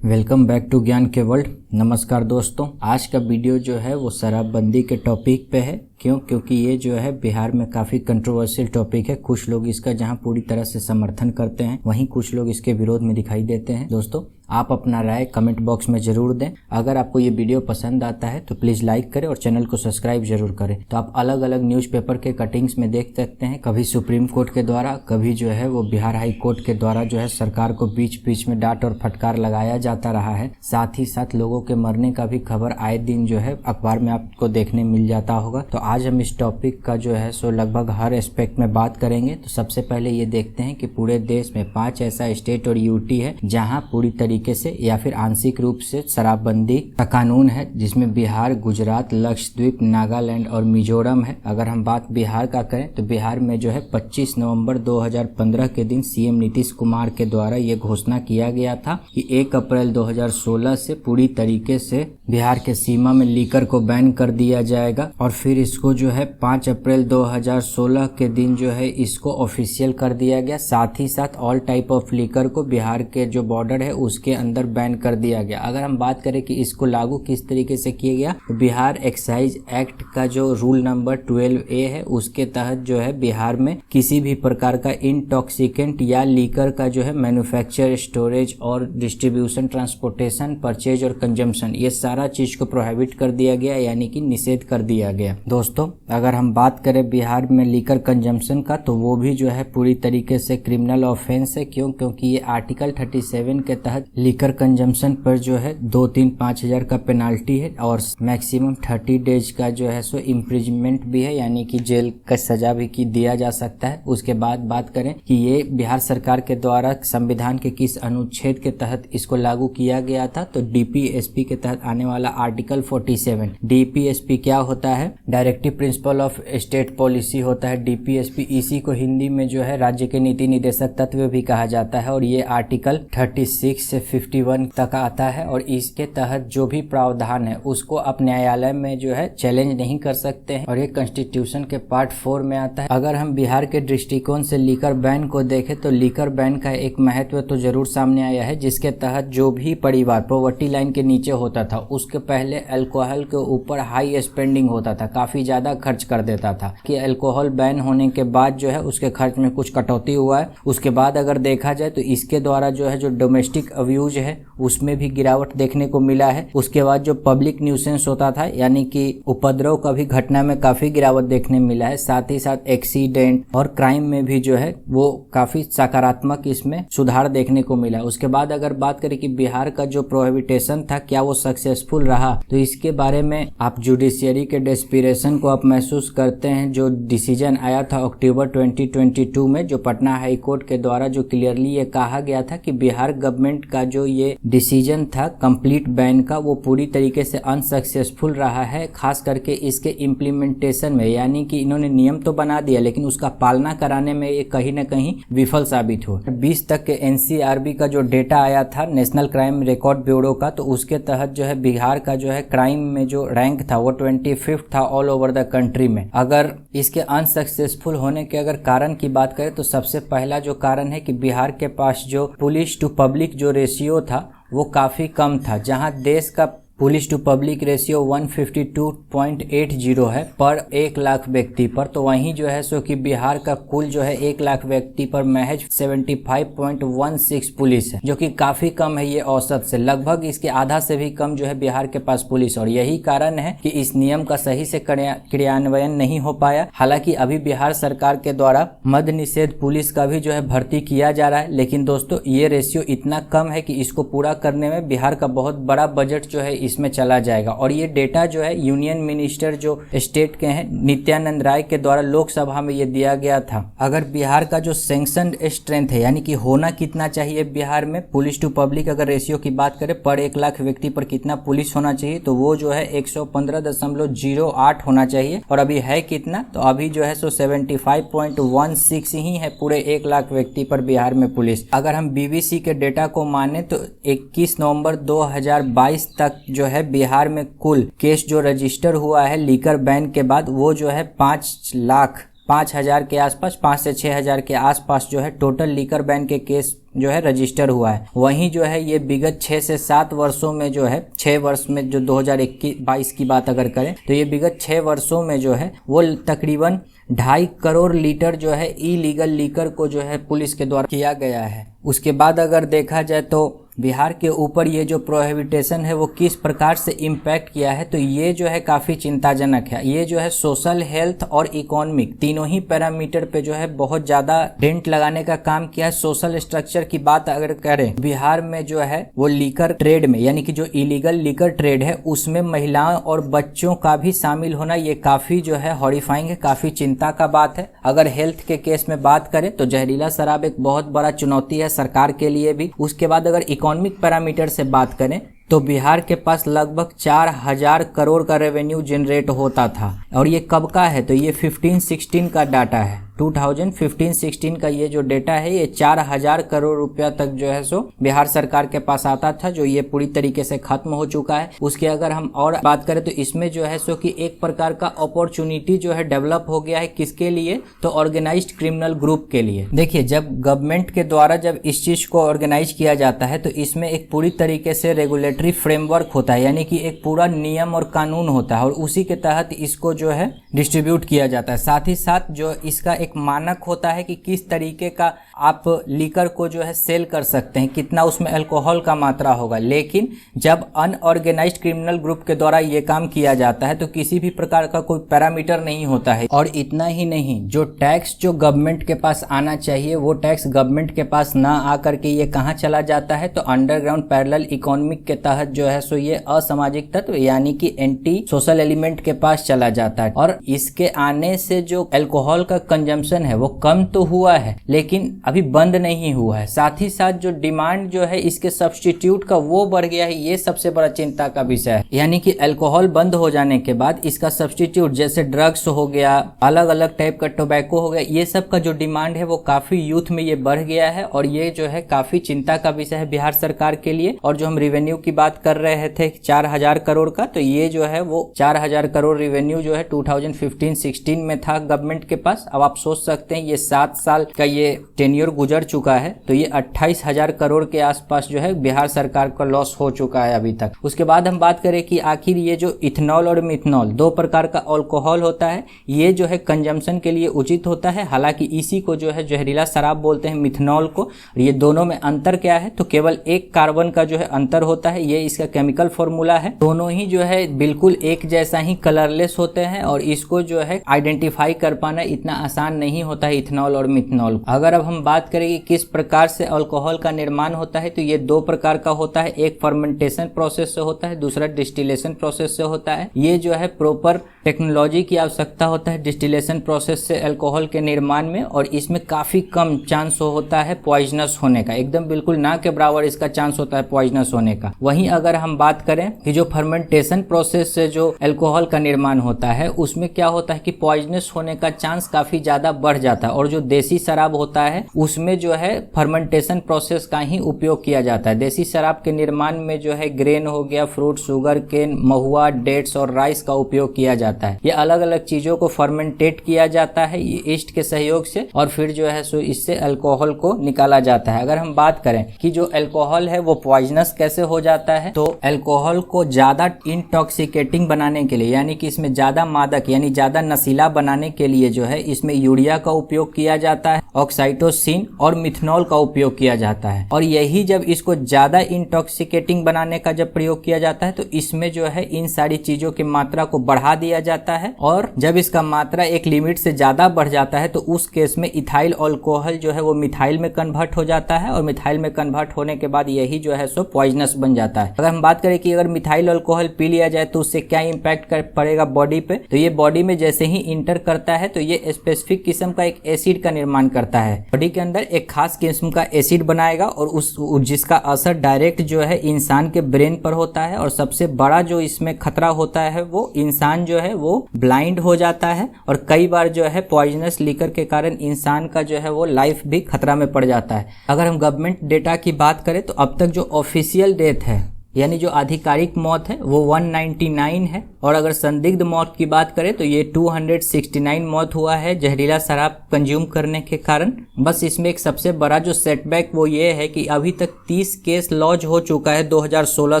Welcome back to ज्ञान के world. नमस्कार दोस्तों, आज का वीडियो जो है वो शराबबंदी के टॉपिक पे है। क्योंकि ये जो है बिहार में काफ़ी कंट्रोवर्शियल टॉपिक है। कुछ लोग इसका जहां पूरी तरह से समर्थन करते हैं, वहीं कुछ लोग इसके विरोध में दिखाई देते हैं। दोस्तों, आप अपना राय कमेंट बॉक्स में जरूर दें। अगर आपको ये वीडियो पसंद आता है तो प्लीज़ लाइक करें और चैनल को सब्सक्राइब जरूर करें। तो आप अलग अलग न्यूज़पेपर के कटिंग्स में देख सकते हैं, कभी सुप्रीम कोर्ट के द्वारा, कभी जो है वो बिहार हाई कोर्ट के द्वारा जो है सरकार को बीच बीच में डांट और फटकार लगाया जाता रहा है। साथ ही साथ लोगों के मरने का भी खबर आए दिन जो है अखबार में आपको देखने मिल जाता होगा। तो आज हम इस टॉपिक का जो है सो लगभग हर एस्पेक्ट में बात करेंगे। तो सबसे पहले ये देखते हैं कि पूरे देश में 5 ऐसा स्टेट और यूटी है जहां पूरी तरीके से या फिर आंशिक रूप से शराबबंदी का कानून है, जिसमें बिहार, गुजरात, लक्षद्वीप, नागालैंड और मिजोरम है। अगर हम बात बिहार का करें तो बिहार में जो है 25 नवंबर 2015 के दिन सीएम नीतीश कुमार के द्वारा ये घोषणा किया गया था कि 1 अप्रैल 2016 से पूरी तरीके से बिहार के सीमा में लीकर को बैन कर दिया जाएगा। और फिर इसको जो है 5 अप्रैल 2016 के दिन जो है इसको ऑफिशियल कर दिया गया। साथ ही साथ ऑल टाइप ऑफ लीकर को बिहार के जो बॉर्डर है उसके अंदर बैन कर दिया गया। अगर हम बात करें कि इसको लागू किस तरीके से किया गया, तो बिहार एक्साइज एक्ट का जो रूल नंबर 12A है उसके तहत जो है बिहार में किसी भी प्रकार का इंटॉक्सिकेंट या लीकर का जो है मैन्युफैक्चर, स्टोरेज और डिस्ट्रीब्यूशन, ट्रांसपोर्टेशन, परचेज और कंजम्पशन, ये सारा चीज को प्रोहिबिट कर दिया गया, यानी कि निषेध कर दिया गया। दोस्तों, अगर हम बात करें बिहार में लीकर कंजम्पशन का, तो वो भी जो है पूरी तरीके से क्रिमिनल ऑफेंस है। क्योंकि ये आर्टिकल 37 के तहत लीकर कंजम्पशन पर जो है 2-3-5 हजार का पेनाल्टी है और मैक्सिमम 30 डेज का जो है सो इम्प्रिजमेंट भी है, यानी कि जेल का सजा भी की दिया जा सकता है। उसके बाद बात करें कि ये बिहार सरकार के द्वारा संविधान के किस अनुच्छेद के तहत इसको लागू किया गया था, तो डीपीएसपी के तहत आने वाला आर्टिकल 47। डीपीएसपी क्या होता है? Directive principle of state policy होता है डीपीएसपी। इसी को हिंदी में जो है राज्य के नीति निर्देशक तत्व भी कहा जाता है और ये आर्टिकल 36 से 51 तक आता है। और इसके तहत जो भी प्रावधान है उसको आप न्यायालय में जो है चैलेंज नहीं कर सकते हैं और ये कॉन्स्टिट्यूशन के पार्ट 4 में आता है। अगर हम बिहार के दृष्टिकोण से लीकर बैन को देखें तो लीकर बैन का एक महत्व तो जरूर सामने आया है, जिसके तहत जो भी परिवार पॉवर्टी लाइन के नीचे होता था उसके पहले अल्कोहल के ऊपर हाई स्पेंडिंग होता था, काफी ज्यादा खर्च कर देता था। कि अल्कोहल बैन होने के बाद जो है उसके खर्च में कुछ कटौती हुआ है। उसके बाद अगर देखा जाए तो इसके द्वारा जो है जो डोमेस्टिक अब्यूज है उसमें भी गिरावट देखने को मिला है। उसके बाद जो पब्लिक न्यूसेंस होता था, यानी कि उपद्रव का भी घटना में काफी गिरावट देखने मिला है। साथ ही साथ एक्सीडेंट और क्राइम में भी जो है वो काफी सकारात्मक इसमें सुधार देखने को मिला। उसके बाद अगर बात करें कि बिहार का जो प्रोहिबिटेशन था क्या वो सक्सेसफुल रहा, तो इसके बारे में आप जुडिशियरी के डेस्पिरेशन को आप महसूस करते हैं। जो डिसीजन आया था अक्टूबर 2022 में, जो पटना हाई कोर्ट के द्वारा जो क्लियरली ये कहा गया था कि बिहार गवर्नमेंट का जो ये डिसीजन था कंप्लीट बैन का, वो पूरी तरीके से अनसक्सेसफुल रहा है, खास करके इसके इम्प्लीमेंटेशन में। यानी कि इन्होंने नियम तो बना दिया लेकिन उसका पालना कराने में ये कहीं न कहीं विफल साबित हुआ। 20 तक के एनसीआरबी का जो डेटा आया था, नेशनल क्राइम रिकॉर्ड ब्यूरो का, तो उसके तहत जो है बिहार का जो है क्राइम में जो रैंक था वो 25th था ऑल ओवर द कंट्री में। अगर इसके अनसक्सेसफुल होने के अगर कारण की बात करें तो सबसे पहला जो कारण है कि बिहार के पास जो पुलिस टू पब्लिक जो रेशियो था वो काफी कम था। जहां देश का पुलिस टू पब्लिक रेशियो 152.80 है पर 1 लाख व्यक्ति पर, तो वहीं जो है सो कि बिहार का कुल जो है 1 लाख व्यक्ति पर महज 75.16 पुलिस है, जो कि काफी कम है ये औसत से। लगभग इसके आधा से भी कम जो है बिहार के पास पुलिस। और यही कारण है कि इस नियम का सही से क्रियान्वयन नहीं हो पाया। हालांकि अभी बिहार सरकार के द्वारा मद्य निषेध पुलिस का भी जो है भर्ती किया जा रहा है, लेकिन दोस्तों ये रेशियो इतना कम है कि इसको पूरा करने में बिहार का बहुत बड़ा बजट जो है इसमें चला जाएगा। और ये डेटा जो है यूनियन मिनिस्टर जो स्टेट के हैं नित्यानंद राय के द्वारा लोकसभा में ये दिया गया था। अगर बिहार का जो सैंक्शनड स्ट्रेंथ है, यानी कि होना कितना चाहिए बिहार में पुलिस टू पब्लिक अगर रेशियो की बात करें पर 1 लाख व्यक्ति पर कितना पुलिस होना चाहिए, तो वो जो है 115.08 होना चाहिए। और अभी है कितना, तो अभी जो है सो 75.16 ही है पूरे 1 लाख व्यक्ति पर बिहार में पुलिस। अगर हम बीबीसी के डेटा को माने तो 21 नवंबर 2022 तक जो है बिहार में कुल केस जो रजिस्टर हुआ है लीकर बैन के बाद वो जो है 5,05,000 के आसपास, 5 से 6 हजार के आसपास जो है टोटल लीकर बैन के केस जो है रजिस्टर हुआ है। वहीं जो है ये विगत 6 से 7 वर्षों में जो है 6 वर्ष में जो 2021-22 की बात अगर करें तो ये विगत 6 वर्षों में जो है वो तकरीबन 2.5 करोड़ लीटर जो है इलीगल लीकर को जो है पुलिस के द्वारा किया गया है। उसके बाद अगर देखा जाए तो बिहार के ऊपर ये जो प्रोहिबिटेशन है वो किस प्रकार से इम्पैक्ट किया है, तो ये जो है काफ़ी चिंताजनक है। ये जो है सोशल, हेल्थ और इकोनॉमिक तीनों ही पैरामीटर पे जो है बहुत ज़्यादा डेंट लगाने का काम किया है। सोशल स्ट्रक्चर की बात अगर करें, बिहार में जो है वो लीकर ट्रेड में, यानी कि जो इलीगल लीकर ट्रेड है उसमें महिलाओं और बच्चों का भी शामिल होना ये काफ़ी जो है हॉरिफाइंग है, काफ़ी चिंता का बात है। अगर हेल्थ के केस में बात करें तो जहरीला शराब एक बहुत बड़ा चुनौती है सरकार के लिए भी। उसके बाद अगर इकोनॉमिक पैरामीटर से बात करें तो बिहार के पास लगभग 4000 करोड़ का रेवेन्यू जनरेट होता था। और ये कब का है, तो ये 15-16 का डाटा है। 2015-16 का ये जो डेटा है ये 4000 करोड़ रुपया तक जो है सो बिहार सरकार के पास आता था, जो ये पूरी तरीके से खत्म हो चुका है। उसके अगर हम और बात करें तो इसमें जो है सो कि एक प्रकार का अपॉर्चुनिटी जो है डेवलप हो गया है। किसके लिए, तो ऑर्गेनाइज्ड क्रिमिनल ग्रुप के लिए। देखिए, जब गवर्नमेंट के द्वारा जब इस चीज को ऑर्गेनाइज किया जाता है तो इसमें एक पूरी तरीके से रेगुलेटरी फ्रेमवर्क होता है, यानी कि एक पूरा नियम और कानून होता है और उसी के तहत इसको जो है डिस्ट्रीब्यूट किया जाता है। साथ ही साथ जो इसका एक मानक होता है कि किस तरीके का आप लीकर को जो है सेल कर सकते हैं, कितना उसमें अल्कोहल का मात्रा होगा। लेकिन जब अनऑर्गेनाइज्ड क्रिमिनल ग्रुप के द्वारा ये काम किया जाता है तो किसी भी प्रकार का कोई पैरामीटर नहीं होता है। और इतना ही नहीं, जो टैक्स जो गवर्नमेंट के पास आना चाहिए वो टैक्स गवर्नमेंट के पास ना आकर के ये कहाँ चला जाता है, तो अंडरग्राउंड पैरेलल इकोनॉमिक के तहत जो है सो ये असामाजिक तत्व यानी कि एंटी सोशल एलिमेंट के पास चला जाता है। और इसके आने से जो अल्कोहल का कंजम्पशन है वो कम तो हुआ है लेकिन अभी बंद नहीं हुआ है। साथ ही साथ जो डिमांड जो है इसके सब्स्टिट्यूट का वो बढ़ गया है, ये सबसे बड़ा चिंता का विषय है। यानी कि अल्कोहल बंद हो जाने के बाद इसका सब्स्टिट्यूट जैसे ड्रग्स हो गया, अलग अलग टाइप का टोबैको हो गया, ये सब का जो डिमांड है वो काफी यूथ में ये बढ़ गया है और ये जो है काफी चिंता का विषय है बिहार सरकार के लिए। और जो हम रेवेन्यू की बात कर रहे थे 4000 करोड़ का, तो ये जो है वो 4000 करोड़ रेवेन्यू जो है 2015-16 में था गवर्नमेंट के पास। अब आप सोच सकते हैं ये 7 साल का ये टेन्योर गुजर चुका है तो ये 28,000 करोड़ के आसपास जो है बिहार सरकार का लॉस हो चुका है अभी तक। उसके बाद हम बात करें कि आखिर ये जो इथेनॉल और मिथेनॉल 2 प्रकार का अल्कोहल होता है, ये जो है कंजम्पशन के लिए उचित होता है। हालांकि इसी को जो है जहरीला शराब बोलते हैं मिथेनॉल को। ये दोनों में अंतर क्या है, तो केवल एक कार्बन का जो है अंतर होता है, ये इसका केमिकल फॉर्मूला है। दोनों ही जो है बिल्कुल एक जैसा ही कलरलेस होते हैं और इसको जो है आइडेंटिफाई कर पाना इतना आसान नहीं होता है इथेनॉल और मिथेनॉल। अगर अब हम बात करें कि किस प्रकार से अल्कोहल का निर्माण होता है, तो ये 2 प्रकार का होता है। एक फर्मेंटेशन प्रोसेस से होता है, दूसरा डिस्टिलेशन प्रोसेस से होता है। ये जो है प्रॉपर टेक्नोलॉजी की आवश्यकता होता है डिस्टिलेशन प्रोसेस से अल्कोहल के निर्माण में, और इसमें काफी कम चांस होता है पॉइजनस होने का, एकदम बिल्कुल ना के बराबर इसका चांस होता है पॉइजनस होने का। वहीं अगर हम बात करें कि जो फर्मेंटेशन प्रोसेस से जो अल्कोहल का निर्माण होता है उसमें क्या होता है कि पॉइजनस होने का चांस काफी ज्यादा बढ़ जाता है। और जो देसी शराब होता है उसमें जो है फर्मेंटेशन प्रोसेस का ही उपयोग किया जाता है। देसी शराब के निर्माण में जो है ग्रेन हो गया, फ्रूट, शुगर केन, महुआ, डेट्स और राइस का उपयोग किया जाता है। ये अलग अलग चीजों को फर्मेंटेट किया जाता है ईस्ट के सहयोग से और फिर जो है सो इससे अल्कोहल को निकाला जाता है। अगर हम बात करें कि जो अल्कोहल है वो पॉइजनस कैसे हो जाता है, तो अल्कोहल को ज्यादा इंटॉक्सिकेटिंग बनाने के लिए यानी कि इसमें ज्यादा मादक यानी ज्यादा नशीला बनाने के लिए जो है इसमें यूरिया का उपयोग किया जाता है, ऑक्साइटोसिन और मिथेनॉल का उपयोग किया जाता है। और यही जब इसको ज्यादा इंटॉक्सिकेटिंग बनाने का जब प्रयोग किया जाता है तो इसमें जो है इन सारी चीजों की मात्रा को बढ़ा दिया जाता है। और जब इसका मात्रा एक लिमिट से ज्यादा बढ़ जाता है तो उस केस में इथाइल अल्कोहल जो है वो मिथाइल में कन्वर्ट हो जाता है और मिथाइल में कन्वर्ट होने के बाद यही जो है सो पॉइजनस बन जाता है। अगर हम बात करें कि अगर मिथाइल अल्कोहल पी लिया जाए तो उससे क्या इम्पैक्ट पड़ेगा बॉडी पे, तो ये बॉडी में जैसे ही इंटर करता है तो ये स्पेसिफिक किस्म का एक एसिड का निर्माण करता है। बॉडी के अंदर एक खास किस्म का एसिड बनाएगा और जिसका असर डायरेक्ट जो है इंसान के ब्रेन पर होता है। और सबसे बड़ा जो इसमें खतरा होता है वो इंसान जो है वो ब्लाइंड हो जाता है और कई बार जो है पॉइजनस लीकर के कारण इंसान का जो है वो लाइफ भी खतरा में पड़ जाता है। अगर हम गवर्नमेंट डेटा की बात करें तो अब तक जो ऑफिशियल डेथ है यानी जो आधिकारिक मौत है वो 199 है, और अगर संदिग्ध मौत की बात करें तो ये 269 मौत हुआ है जहरीला शराब कंज्यूम करने के कारण। बस इसमें एक सबसे बड़ा जो सेटबैक वो ये है कि अभी तक 30 केस लॉन्च हो चुका है 2016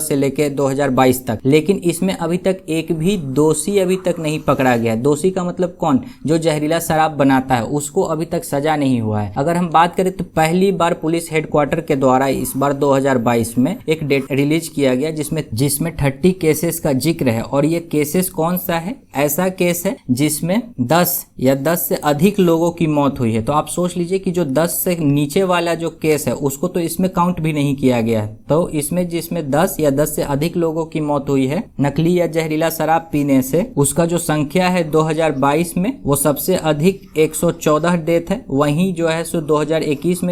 से लेकर 2022 तक, लेकिन इसमें अभी तक एक भी दोषी अभी तक नहीं पकड़ा गया। दोषी का मतलब कौन? जो जहरीला शराब बनाता है, उसको अभी तक सजा नहीं हुआ है। अगर हम बात करें तो पहली बार पुलिस हेडक्वार्टर के द्वारा इस बार 2022 में एक डेट रिलीज किया गया जिसमें 30 केसेस का जिक्र है। और ये केसेस कौन सा है? ऐसा केस है जिसमें 10 या 10 से अधिक लोगों की मौत हुई है। तो आप सोच लीजिए कि जो 10 से नीचे वाला जो केस है उसको तो इसमें काउंट भी नहीं किया गया है। तो इसमें जिसमें 10 या 10 से अधिक लोगों की मौत हुई है नकली या जहरीला शराब पीने से, उसका जो संख्या है 2022 में वो सबसे अधिक 114 डेथ है। वहीं जो है सो 2021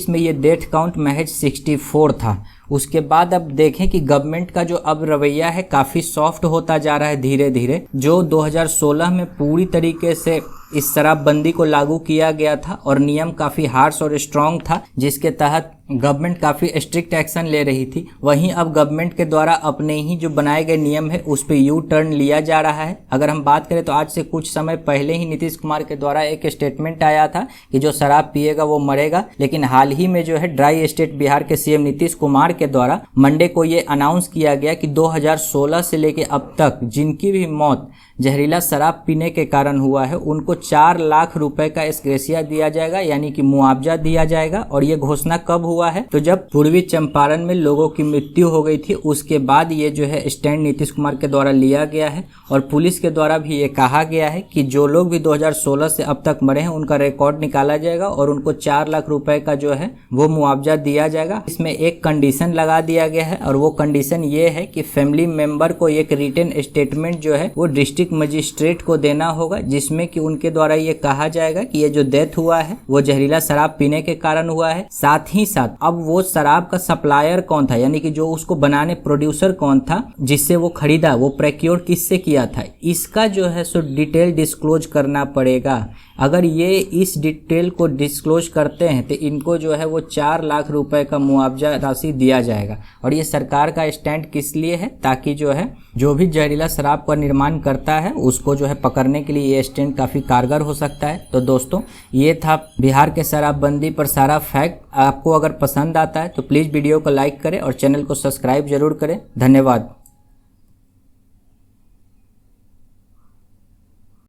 में ये डेथ काउंट महज 64 था। उसके बाद अब देखें कि गवर्नमेंट का जो अब रवैया है काफी सॉफ्ट होता जा रहा है धीरे धीरे। जो 2016 में पूरी तरीके से इस शराबबंदी को लागू किया गया था और नियम काफी हार्श और स्ट्रांग था, जिसके तहत गवर्नमेंट काफी स्ट्रिक्ट एक्शन ले रही थी, वहीं अब गवर्नमेंट के द्वारा अपने ही जो बनाए गए नियम है उस पे यू टर्न लिया जा रहा है। अगर हम बात करें तो आज से कुछ समय पहले ही नीतीश कुमार के द्वारा एक स्टेटमेंट आया था कि जो शराब पिएगा वो मरेगा, लेकिन हाल ही में जो है ड्राई स्टेट बिहार के सीएम नीतीश कुमार के द्वारा मंडे को ये अनाउंस किया गया कि 2016 से लेके अब तक जिनकी भी मौत जहरीला शराब पीने के कारण हुआ है उनको 4 लाख रुपए का एस्ग्रेसिया दिया जाएगा, यानी कि मुआवजा दिया जाएगा। और ये घोषणा कब हुआ है? तो जब पूर्वी चंपारण में लोगों की मृत्यु हो गई थी उसके बाद ये जो है स्टैंड नीतीश कुमार के द्वारा लिया गया है। और पुलिस के द्वारा भी ये कहा गया है कि जो लोग भी 2016 से अब तक मरे हैं उनका रिकॉर्ड निकाला जाएगा और उनको 4 लाख रुपए का जो है वो मुआवजा दिया जाएगा। इसमें एक कंडीशन लगा दिया गया है और वो कंडीशन ये है कि फैमिली मेंबर को एक रिटन स्टेटमेंट जो है वो डिस्ट्रिक्ट मजिस्ट्रेट को देना होगा, जिसमें कि उनके द्वारा ये कहा जाएगा कि ये जो डेथ हुआ है वो जहरीला शराब पीने के कारण हुआ है। साथ ही साथ अब वो शराब का सप्लायर कौन था, यानी कि जो उसको बनाने प्रोड्यूसर कौन था जिससे वो खरीदा, वो प्रोक्योर किससे किया था, इसका जो है सो डिटेल डिस्क्लोज करना पड़ेगा। अगर ये इस डिटेल को डिस्क्लोज करते हैं तो इनको जो है वो 4 लाख रुपए का मुआवजा राशि दिया जाएगा। और ये सरकार का स्टैंड किस लिए है? ताकि जो है जो भी जहरीला शराब का निर्माण करता है उसको जो है पकड़ने के लिए ये स्टैंड काफी कारगर हो सकता है। तो दोस्तों ये था बिहार के शराबबंदी पर सारा फैक्ट। आपको अगर पसंद आता है तो प्लीज वीडियो को लाइक करें और चैनल को सब्सक्राइब जरूर करें। धन्यवाद।